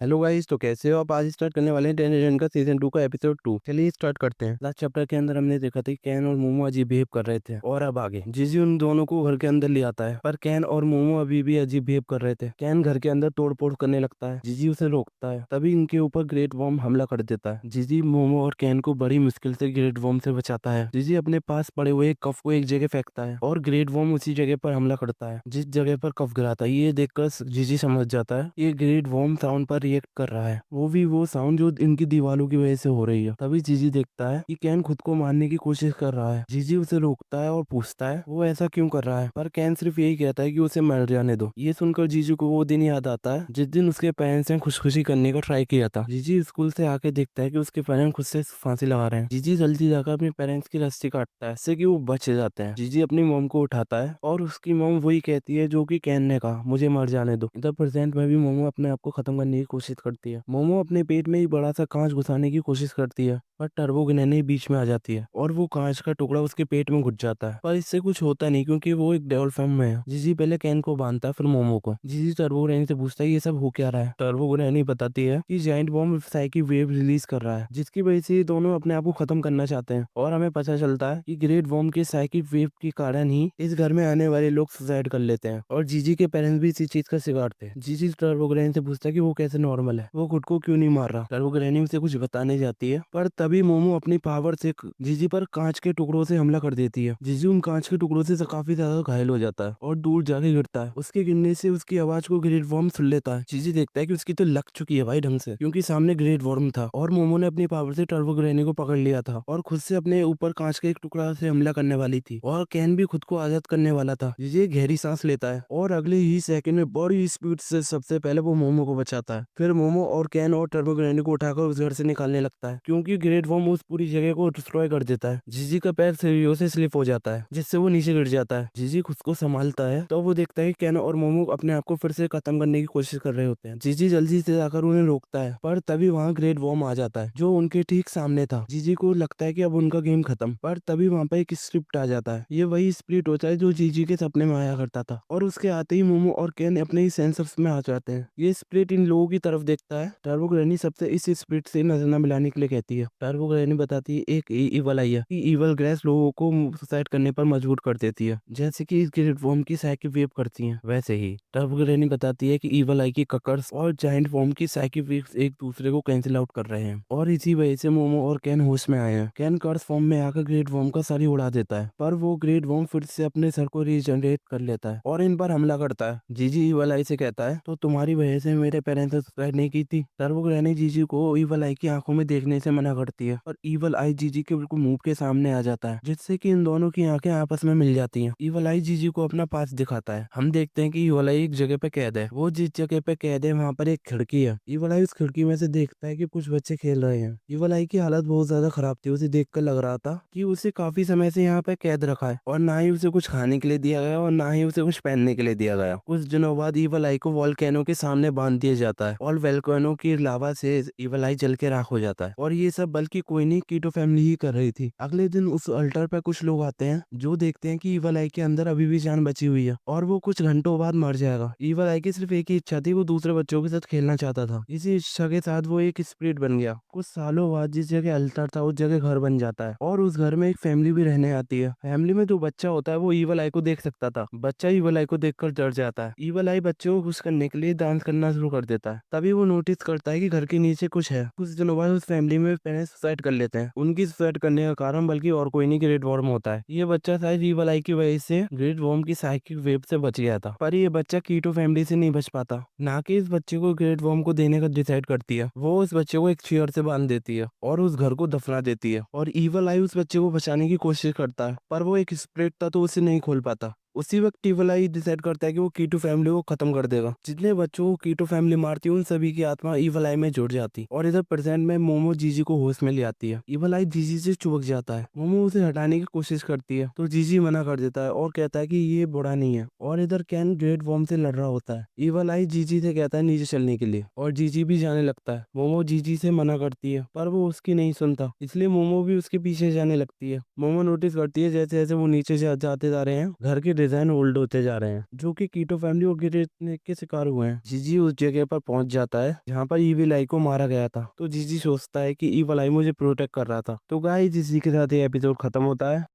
Hello guys, तो कैसे हो आप। आज स्टार्ट करने वाले हैं टेन एजेंट का सीजन 2 का एपिसोड 2। चलिए स्टार्ट करते हैं। लास्ट चैप्टर के अंदर हमने देखा था कि कैन और मोमो अजीब बिहेव कर रहे थे, और अब आगे जीजी उन दोनों को घर के अंदर ले आता है, पर कैन और मोमो अभी भी अजीब बिहेव कर रहे थे। कैन घर के अंदर तोड़ फोड़ करने लगता है, जीजी उसे रोकता है। तभी इनके ऊपर ग्रेट वर्म हमला कर देता है। जीजी मोमो और कैन को बड़ी मुश्किल से ग्रेट वर्म से बचाता है। जीजी अपने पास पड़े हुए कफ को एक जगह फेंकता है और ग्रेट वर्म उसी जगह पर हमला करता है जिस जगह पर कफ गिरा था। ये देखकर जीजी समझ जाता है ये ग्रेट वर्म साउंड पर रिएक्ट कर रहा है, वो भी वो साउंड जो इनकी दीवारों की वजह से हो रही है। तभी जीजी देखता है कि कैन खुद को मारने की कोशिश कर रहा है। जीजी उसे रोकता है और पूछता है वो ऐसा क्यों कर रहा है, पर कैन सिर्फ यही कहता है कि उसे मर जाने दो। ये सुनकर जीजू को वो दिन याद आता है जिस दिन उसके पेरेंट्स ने खुदकुशी करने का ट्राई किया था। जीजी स्कूल से आके देखता है कि उसके पेरेंट्स खुद से फांसी लगा रहे हैं। जीजी जल्दी जाकर अपने पेरेंट्स की रस्सी काटता है जिससे कि वो बच जाते हैं। जीजी अपनी मॉम को उठाता है और उसकी मॉम वही कहती है जो कि कैन ने कहा, मुझे मर जाने दो। इधर प्रेजेंट में भी मोमो अपने आप को खत्म करने की कोशिश करती है। मोमो अपने पेट में ही बड़ा सा कांच घुसाने की कोशिश करती है, पर टर्बो ग्रैनी बीच में आ जाती है और वो कांच का टुकड़ा उसके पेट में घुस जाता है। पर इससे कुछ होता नहीं क्योंकि वो एक डेविल फॉर्म में है। जीजी पहले कैन को बांधता है फिर मोमो को। जीजी टर्बो ग्रैनी से पूछता है ये सब हो क्या रहा है। टर्बो ग्रैनी बताती है कि giant bomb cycle wave release कर रहा है जिसकी वजह से ये दोनों अपने आप को खत्म करना चाहते हैं। और हमें पता चलता है कि ग्रेट बॉम्ब के साइकिल वेव के कारण ही इस घर में आने वाले लोग सुसाइड कर लेते हैं, और जीजी के पेरेंट्स भी इसी चीज का शिकार थे। जीजी टर्बो ग्रैनी से पूछता है कि वो कैसे नॉर्मल है, वो खुद को क्यों नहीं मार रहा। टर्बो ग्रैनी उसे कुछ बताने जाती है, पर तभी मोमो अपनी पावर से जीजी पर कांच के टुकड़ों से हमला कर देती है। जीजी उन कांच के टुकड़ों से काफी ज्यादा घायल हो जाता है और दूर जाके गिरता है। उसके गिरने से उसकी आवाज को ग्रेट वर्म सुन लेता है। जीजी देखता है कि उसकी तो लग चुकी है भाई ढंग से, क्योंकि सामने ग्रेट वर्म था और मोमो ने अपनी पावर से टर्बो ग्रैनी को पकड़ लिया था और खुद से अपने ऊपर कांच के एक टुकड़ा से हमला करने वाली थी, और कैन भी खुद को आजाद करने वाला था। जीजी एक गहरी सांस लेता है और अगले ही सेकंड में बड़ी स्पीड से सबसे पहले वो मोमो को बचाता है। फिर मोमो और कैन और टर्बो ग्रैनी को उठाकर उस घर से निकालने लगता है क्योंकि ग्रेट वर्म उस पूरी जगह को डिस्ट्रॉय कर देता है। जीजी का पैर सीढ़ियों से स्लिप हो जाता है जिससे वो नीचे गिर जाता है। जीजी खुद को संभालता है तो वो देखता है कि कैन और मोमो अपने आप को फिर से खत्म करने की कोशिश कर रहे होते हैं। जीजी जल्दी से जाकर उन्हें रोकता है, पर तभी वहाँ ग्रेट वर्म आ जाता है जो उनके ठीक सामने था। जीजी को लगता है कि अब उनका गेम खत्म, पर तभी वहाँ पर एक स्क्रिप्ट आ जाता है। ये वही स्प्रिट होता है जो जीजी के सपने में आया करता था, और उसके आते ही मोमो और कैन अपने ही सेंसर्स में आ जाते हैं। ये स्प्रिट इन लोगों की तरफ देखता है। टर्बो ग्रैनी सबसे इस स्प्रिट से नजर न मिलाने के लिए कहती है। टर्बो ग्रैनी बताती है एक ईवल आई है कि ईवल ग्रेस लोगों को सुसाइड करने पर मजबूर कर देती है, जैसे कि इस ग्रेट वर्म की साइकिल वेव करती हैं वैसे ही। टर्बो ग्रैनी बताती है कि ईवल आई की ककर्स और जायंट फॉर्म की साइकिल वेव्स एक दूसरे को कैंसिल आउट कर रहे हैं, और इसी वजह से मोमो और कैन होश में आए हैं। कैन कर्स फॉर्म में आकर ग्रेट वर्म का सर ही उड़ा देता है, पर वो ग्रेट वर्म फिर से अपने सर को रीजनरेट कर लेता है और इन पर हमला करता है। जीजी ईवल आई से कहता है तो तुम्हारी वजह से मेरे पेरेंट्स ने सुसाइड नहीं की थी। टर्बो ग्रैनी जीजी को ईवल आई की आंखों में देखने से मना करती है, और ईवल आई जीजी के बिल्कुल मुंह के सामने आ जाता है जिससे कि इन दोनों की आंखें आपस में मिल जाती हैं। ईवल आई जीजी को अपना पास दिखाता है। हम देखते हैं कि ईवल आई एक जगह पे कैद है। वो जिस जगह पे कैद है वहाँ पर एक खिड़की है। ईवल आई उस खिड़की में से देखता है कि कुछ बच्चे खेल रहे हैं। ईवल आई की हालत बहुत ज्यादा खराब थी। उसे देखकर लग रहा था कि उसे काफी समय से यहाँ पे कैद रखा है, और ना ही उसे कुछ खाने के लिए दिया गया और ना ही उसे कुछ पहनने के लिए दिया गया। कुछ दिनों बाद ईवल आई को वॉल्केनो के सामने बांध दिया जाता है और वॉल्केनो की लावा से ईवल आई जल के राख हो जाता है। और ये सब बल्कि कोई नहीं, कीटो फैमिली ही कर रही थी। अगले दिन उस अल्टर पे कुछ लोग आते हैं जो देखते हैं कि ईवल आई के अंदर अभी भी जान बची हुई है और वो कुछ घंटों बाद मर जाएगा। ईवल आई की सिर्फ एक ही इच्छा थी, वो दूसरे बच्चों के साथ खेलना चाहता था। इसी इच्छा के साथ वो एक स्पिरिट बन गया। कुछ सालों बाद जिस जगह अल्टर था उस जगह घर बन जाता है, और उस घर में एक फैमिली भी रहने आती है। फैमिली में जो बच्चा होता है वो ईवल आई को देख सकता था। बच्चा ईवल आई को देखकर डर जाता है। ईवल आई बच्चों को खुश करने के लिए डांस करना शुरू कर देता है। तभी वो नोटिस करता है कि घर के नीचे कुछ है। कुछ दिनों बाद उस फैमिली में पेरेंट्स सुसाइड कर लेते हैं। उनकी सुसाइड करने का कारण बल्कि और कोई नहीं, ग्रेट वर्म होता है। ये बच्चा शायद ईवल आई की वजह से ग्रेट वर्म की साइकिक वेव से बच गया था, पर ये बच्चा कीटो फैमिली से नहीं बच पाता। ना कि इस बच्चे को ग्रेट वर्म को देने का डिसाइड करती है। वो उस बच्चे को एक चेयर से बांध देती है और उस घर को दफना देती है, और ईवल आई उस बच्चे को बचाने की कोशिश करता है, पर वो एक स्प्रिट था तो उसे नहीं खोल पाता। उसी वक्त ईवल आई डिसाइड करता है कि वो कीटो फैमिली को खत्म कर देगा। जितने बच्चों को कीटो फैमिली मारती है उन सभी की आत्मा ईवल आई में जुड़ जाती, और इधर प्रेजेंट में मोमो जीजी को होश में ले आती है। ईवल आई जीजी से चिपक जाता है। मोमो उसे हटाने की कोशिश करती है तो जीजी मना कर देता है और कहता है कि ये बुरा नहीं है, और इधर कैन ग्रेट वर्म से लड़ रहा होता है। ईवल आई जीजी से कहता है नीचे चलने के लिए, और जीजी भी जाने लगता है। मोमो जीजी से मना करती है पर वो उसकी नहीं सुनता, इसलिए मोमो भी उसके पीछे जाने लगती है। मोमो नोटिस करती है जैसे जैसे वो नीचे जाते जा रहे हैं घर की डिजाइन ओल्ड होते जा रहे हैं, जो कि कीटो फैमिली और गिरने के शिकार हुए हैं। जीजी उस जगह पर पहुंच जाता है जहाँ पर ईविल आई को मारा गया था। तो जीजी सोचता है कि ईविल आई मुझे प्रोटेक्ट कर रहा था। तो गाइस इसी के साथ ये एपिसोड खत्म होता है।